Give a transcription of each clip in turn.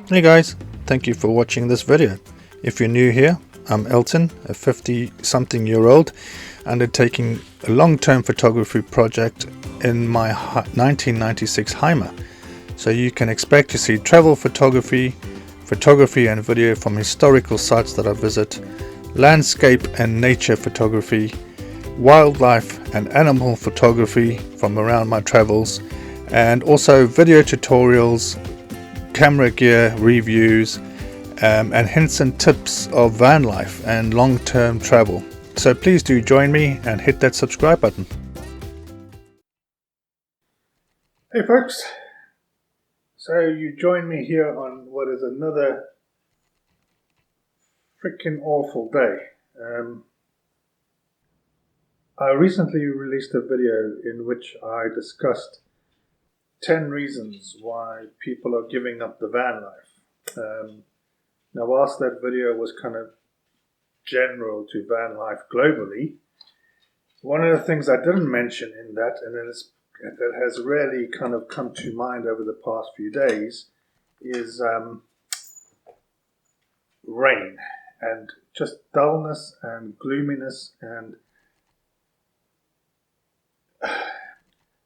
Hey guys, thank you for watching this video. If you're new here, I'm Elton, a 50-something-year-old undertaking a long-term photography project in my 1996 Heimer. So you can expect to see travel photography and video from historical sites that I visit, landscape and nature photography, wildlife and animal photography from around my travels, and also video tutorials, camera gear reviews, and hints and tips of van life and long-term travel. So please do join me and hit that subscribe button. Hey folks, so you join me here on what is another freaking awful day. I recently released a video in which I discussed 10 reasons why people are giving up the van life. Now, whilst that video was kind of general to van life globally, one of the things I didn't mention in that, and that has really kind of come to mind over the past few days, is rain and just dullness and gloominess. And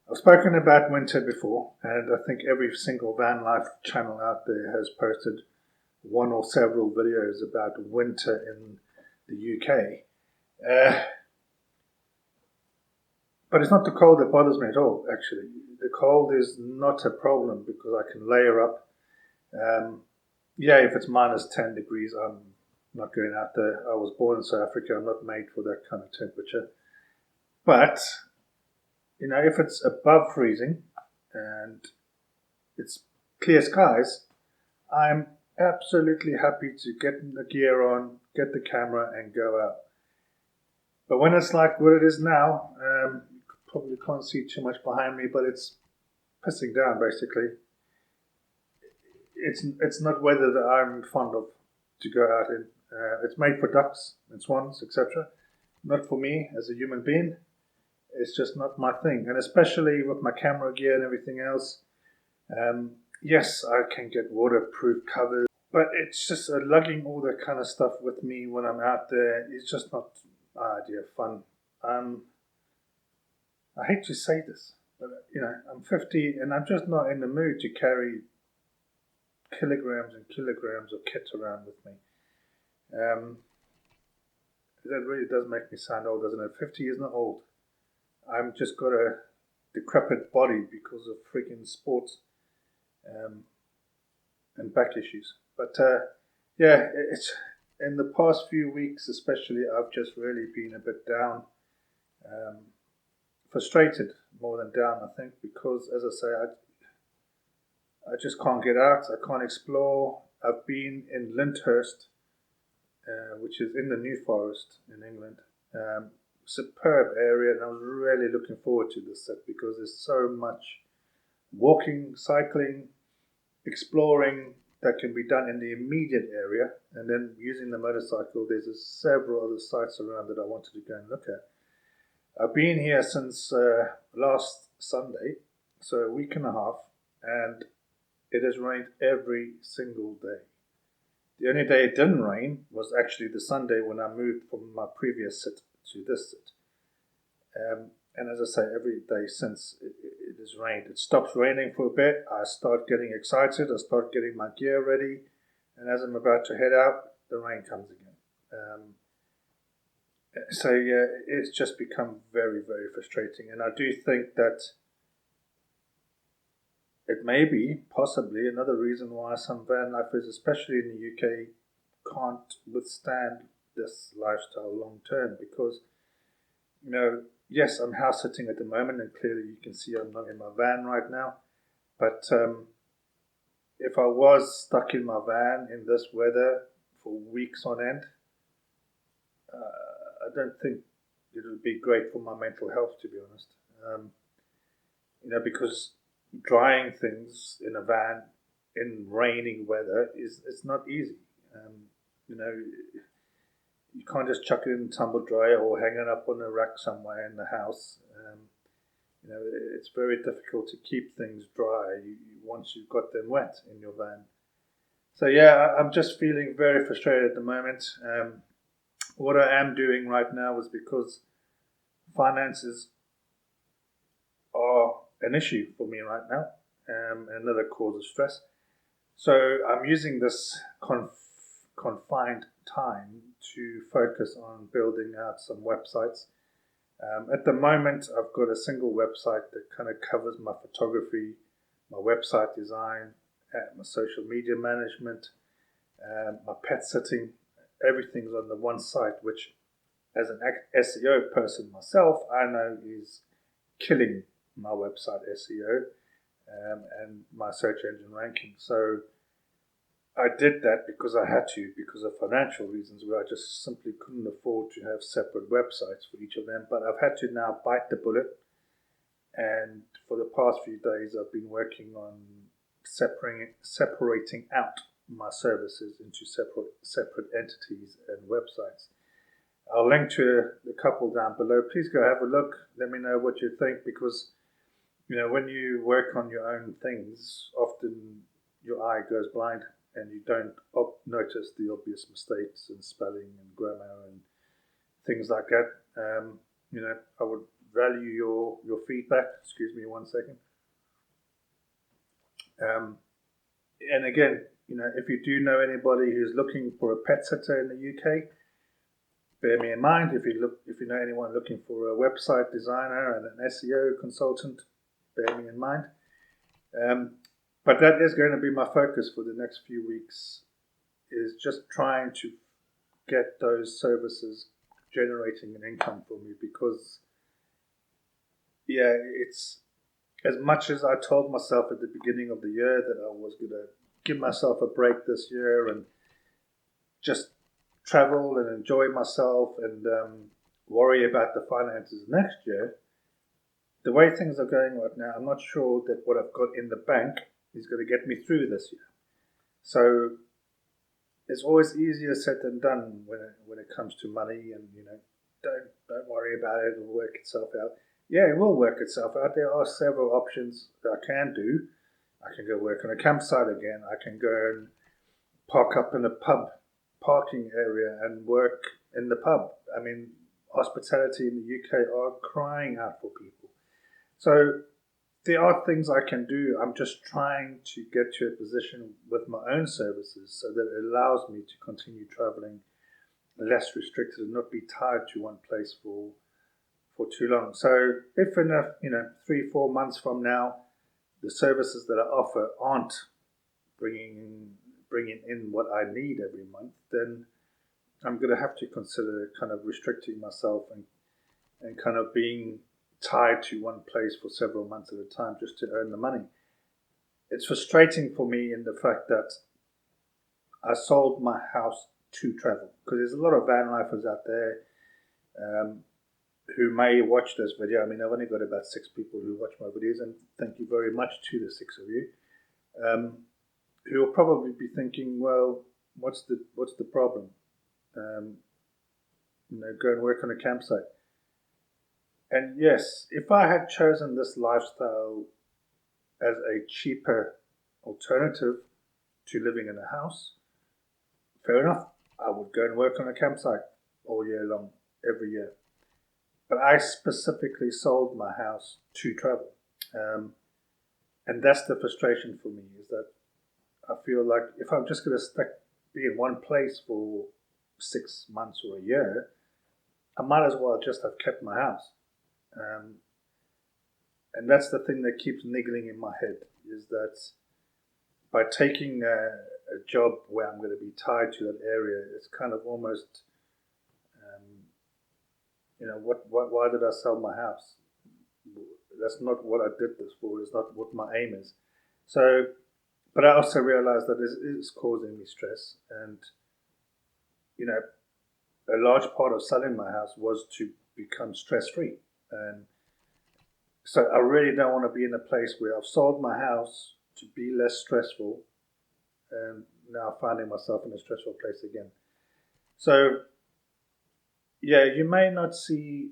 I've spoken about winter before, and I think every single van life channel out there has posted one or several videos about winter in the UK. But it's not the cold that bothers me at all, actually. The cold is not a problem because I can layer up. If it's minus 10 degrees, I'm not going out there. I was born in South Africa. I'm not made for that kind of temperature. But, if it's above freezing and it's clear skies, I'm absolutely happy to get the gear on, get the camera and go out. But when it's like what it is now, you probably can't see too much behind me, but it's pissing down basically. It's not weather that I'm fond of to go out in. It's made for ducks and swans, etc. Not for me as a human being. It's just not my thing. And especially with my camera gear and everything else, yes, I can get waterproof covers, but it's just lugging all that kind of stuff with me when I'm out there. It's just not my idea of fun. I hate to say this, but I'm 50 and I'm just not in the mood to carry kilograms and kilograms of kit around with me. That really does make me sound old, doesn't it? 50 is not old. I'm just got a decrepit body because of freaking sports and back issues. But it's in the past few weeks, especially, I've just really been a bit down, frustrated more than down. I think because, as I say, I just can't get out. I can't explore. I've been in Lyndhurst, which is in the New Forest in England. Superb area, and I was really looking forward to this set because there's so much walking, cycling, exploring that can be done in the immediate area, and then using the motorcycle there's several other sites around that I wanted to go and look at. I've been here since last Sunday, so a week and a half, and it has rained every single day. The only day it didn't rain was actually the Sunday when I moved from my previous sit to this sit. And as I say, every day since it has rained. It stops raining for a bit. I start getting excited. I start getting my gear ready. And as I'm about to head out, the rain comes again. It's just become very, very frustrating. And I do think that it may be possibly another reason why some van lifers, especially in the UK, can't withstand this lifestyle long term because, yes, I'm house sitting at the moment, and clearly you can see I'm not in my van right now. But if I was stuck in my van in this weather for weeks on end, I don't think it would be great for my mental health, to be honest. Because drying things in a van in raining weather it's not easy. You can't just chuck it in tumble dryer or hang it up on a rack somewhere in the house. It's very difficult to keep things dry once you've got them wet in your van. So yeah, I'm just feeling very frustrated at the moment. What I am doing right now is because finances are an issue for me right now, another cause of stress. So I'm using this confined time to focus on building out some websites. At the moment, I've got a single website that kind of covers my photography, my website design, my social media management, my pet sitting. Everything's on the one site, which, as an SEO person myself, I know is killing my website SEO and my search engine ranking. So I did that because I had to, because of financial reasons, where I just simply couldn't afford to have separate websites for each of them. But I've had to now bite the bullet. And for the past few days, I've been working on separating out my services into separate entities and websites. I'll link to a couple down below. Please go have a look. Let me know what you think, because when you work on your own things, often your eye goes blind and you don't notice the obvious mistakes in spelling and grammar and things like that. I would value your feedback. Excuse me 1 second. And again, if you do know anybody who's looking for a pet sitter in the UK, bear me in mind. If you know anyone looking for a website designer and an SEO consultant, bear me in mind. But that is going to be my focus for the next few weeks, is just trying to get those services generating an income for me, because it's, as much as I told myself at the beginning of the year that I was going to give myself a break this year and just travel and enjoy myself and worry about the finances next year, the way things are going right now, I'm not sure that what I've got in the bank is going to get me through this year. So it's always easier said than done when it comes to money, and don't worry about it. It'll work itself out. Yeah, it will work itself out. There are several options that I can do. I can go work on a campsite again. I can go and park up in a pub parking area and work in the pub. I mean, hospitality in the UK are crying out for people. So there are things I can do. I'm just trying to get to a position with my own services so that it allows me to continue traveling less restricted and not be tied to one place for too long. So if in 3-4 months from now the services that I offer aren't bringing in what I need every month, then I'm going to have to consider kind of restricting myself and kind of being tied to one place for several months at a time just to earn the money. It's frustrating for me in the fact that I sold my house to travel, because there's a lot of van lifers out there who may watch this video. I mean, I've only got about 6 people who watch my videos, and thank you very much to the 6 of you, who will probably be thinking, well, what's the problem? Go and work on a campsite. And yes, if I had chosen this lifestyle as a cheaper alternative to living in a house, fair enough. I would go and work on a campsite all year long, every year. But I specifically sold my house to travel. And that's the frustration for me, is that I feel like if I'm just going to be in one place for 6 months or a year, I might as well just have kept my house. And that's the thing that keeps niggling in my head, is that by taking a job where I'm going to be tied to that area, it's kind of almost, why did I sell my house? That's not what I did this for. It's not what my aim is. So, but I also realized that it is causing me stress. And, a large part of selling my house was to become stress-free. And so I really don't want to be in a place where I've sold my house to be less stressful, and now finding myself in a stressful place again. So, yeah, you may not see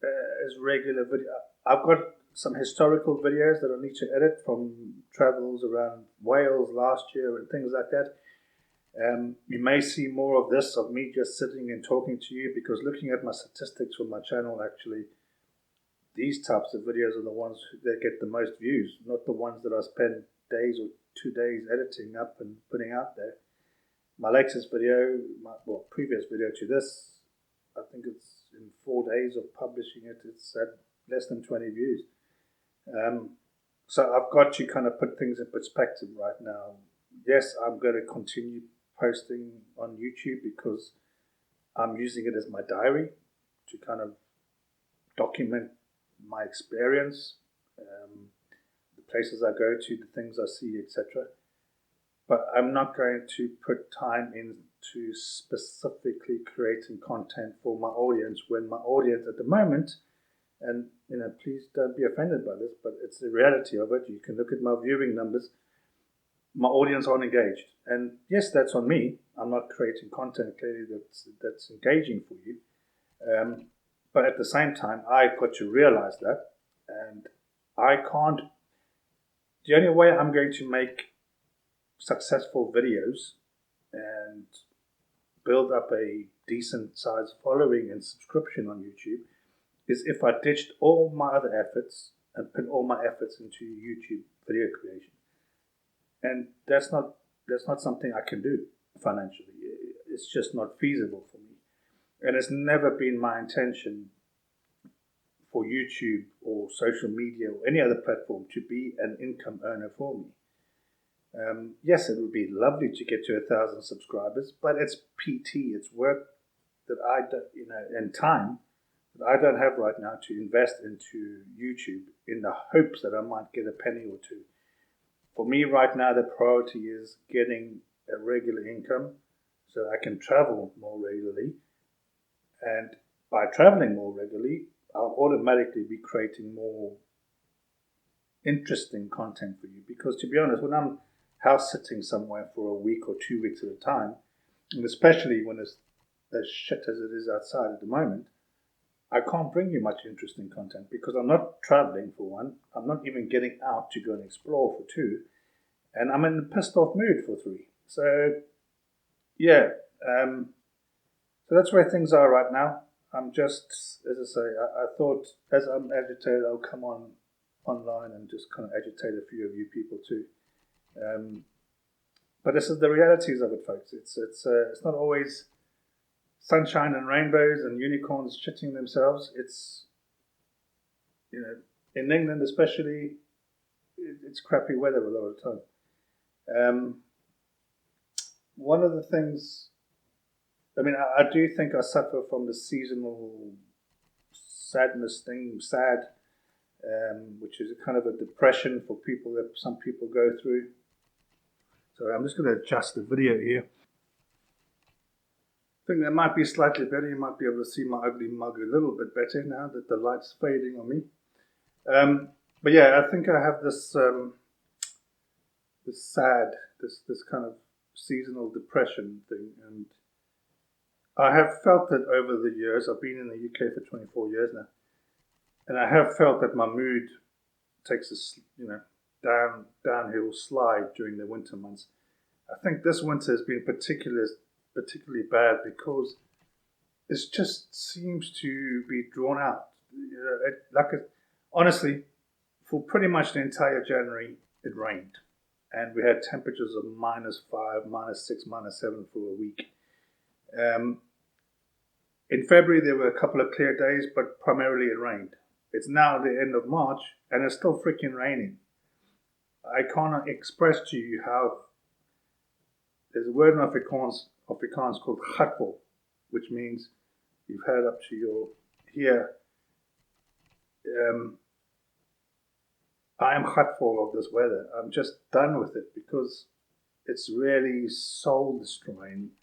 as regular video. I've got some historical videos that I need to edit from travels around Wales last year and things like that. You may see more of this, of me just sitting and talking to you, because looking at my statistics for my channel, actually, these types of videos are the ones that get the most views, not the ones that I spend days or 2 days editing up and putting out there. My latest video, previous video to this, I think it's in 4 days of publishing it, it's at less than 20 views. So I've got to kind of put things in perspective right now. Yes, I'm going to continue posting on YouTube because I'm using it as my diary to kind of document my experience, the places I go to, the things I see, etc. But I'm not going to put time into specifically creating content for my audience when my audience at the moment, and please don't be offended by this, but it's the reality of it. You can look at my viewing numbers. My audience aren't engaged, and yes, that's on me. I'm not creating content clearly that's engaging for you, but at the same time, I've got to realize that, and I can't. The only way I'm going to make successful videos and build up a decent sized following and subscription on YouTube is if I ditched all my other efforts and put all my efforts into YouTube video creation. And that's not something I can do financially. It's just not feasible for me. And it's never been my intention for YouTube or social media or any other platform to be an income earner for me. Yes, it would be lovely to get to 1,000 subscribers, but it's PT, it's work that I don't, and time that I don't have right now to invest into YouTube in the hopes that I might get a penny or two. For me right now, the priority is getting a regular income so I can travel more regularly. And by traveling more regularly, I'll automatically be creating more interesting content for you. Because to be honest, when I'm house sitting somewhere for a week or 2 weeks at a time, and especially when it's as shit as it is outside at the moment, I can't bring you much interesting content because I'm not traveling for one. I'm not even getting out to go and explore for two. And I'm in a pissed off mood for three. So, yeah. So that's where things are right now. I'm just, as I say, I thought as I'm agitated, I'll come online and just kind of agitate a few of you people too. But this is the realities of it, folks. It's not always sunshine and rainbows and unicorns shitting themselves. It's, in England especially, it's crappy weather a lot of the time. One of the things, I do think I suffer from the seasonal sadness thing, which is a kind of a depression for people that some people go through. So I'm just going to adjust the video here. I think that might be slightly better. You might be able to see my ugly mug a little bit better now that the light's fading on me. But yeah, I think I have this this kind of seasonal depression thing, and I have felt that over the years. I've been in the UK for 24 years now, and I have felt that my mood takes a downhill slide during the winter months. I think this winter has been particularly bad because it just seems to be drawn out. Honestly, for pretty much the entire January, it rained. And we had temperatures of -5, -6, -7 for a week. In February, there were a couple of clear days, but primarily it rained. It's now the end of March, and it's still freaking raining. I can't express to you how. There's a word in Afrikaans called gatful, which means you've had up to your here. I am gatful of this weather. I'm just done with it because it's really soul destroying.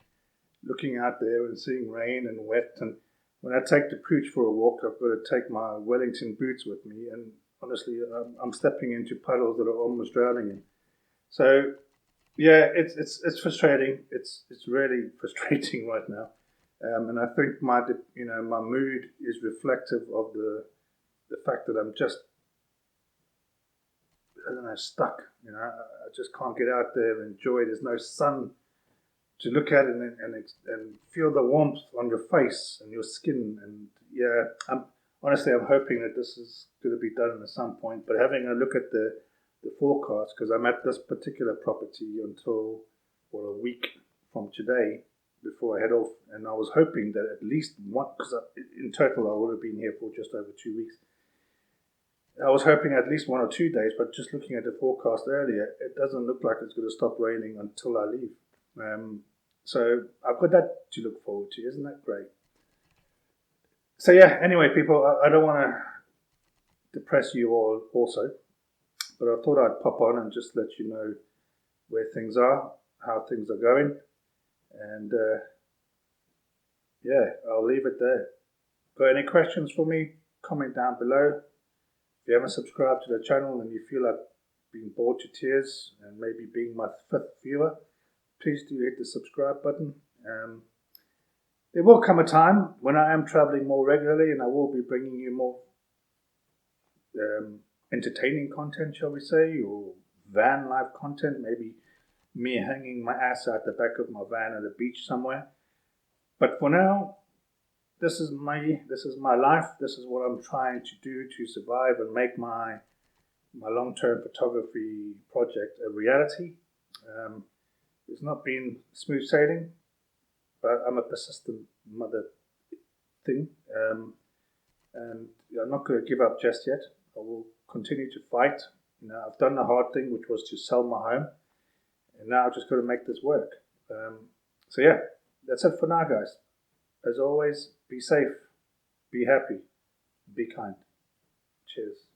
Looking out there and seeing rain and wet, and when I take the pooch for a walk, I've got to take my Wellington boots with me, and honestly, I'm stepping into puddles that are almost drowning in. So, yeah, it's frustrating. It's really frustrating right now, and I think my mood is reflective of the fact that I'm just I don't know, stuck. I just can't get out there and enjoy. There's no sun to look at and feel the warmth on your face and your skin. And yeah, I'm hoping that this is going to be done at some point. But having a look at the forecast, because I'm at this particular property until a week from today before I head off, and I was hoping that at least one, because in total I would have been here for just over 2 weeks. I was hoping at least 1 or 2 days, but just looking at the forecast earlier, it doesn't look like it's going to stop raining until I leave. So I've got that to look forward to. Isn't that great? So yeah, anyway, people, I don't want to depress you all also, but I thought I'd pop on and just let you know where things are, how things are going, and yeah, I'll leave it there. Got any questions for me? Comment down below. If you haven't subscribed to the channel and you feel like being bored to tears and maybe being my 5th viewer, please do hit the subscribe button. There will come a time when I am traveling more regularly and I will be bringing you more entertaining content, shall we say, or van life content, maybe me hanging my ass out the back of my van at a beach somewhere. But for now, this is my life. This is what I'm trying to do to survive and make my long-term photography project a reality. It's not been smooth sailing, but I'm a persistent mother thing, and I'm not going to give up just yet. I will continue to fight. I've done the hard thing, which was to sell my home, and now I've just got to make this work. So yeah, that's it for now, guys. As always, be safe, be happy, be kind. Cheers.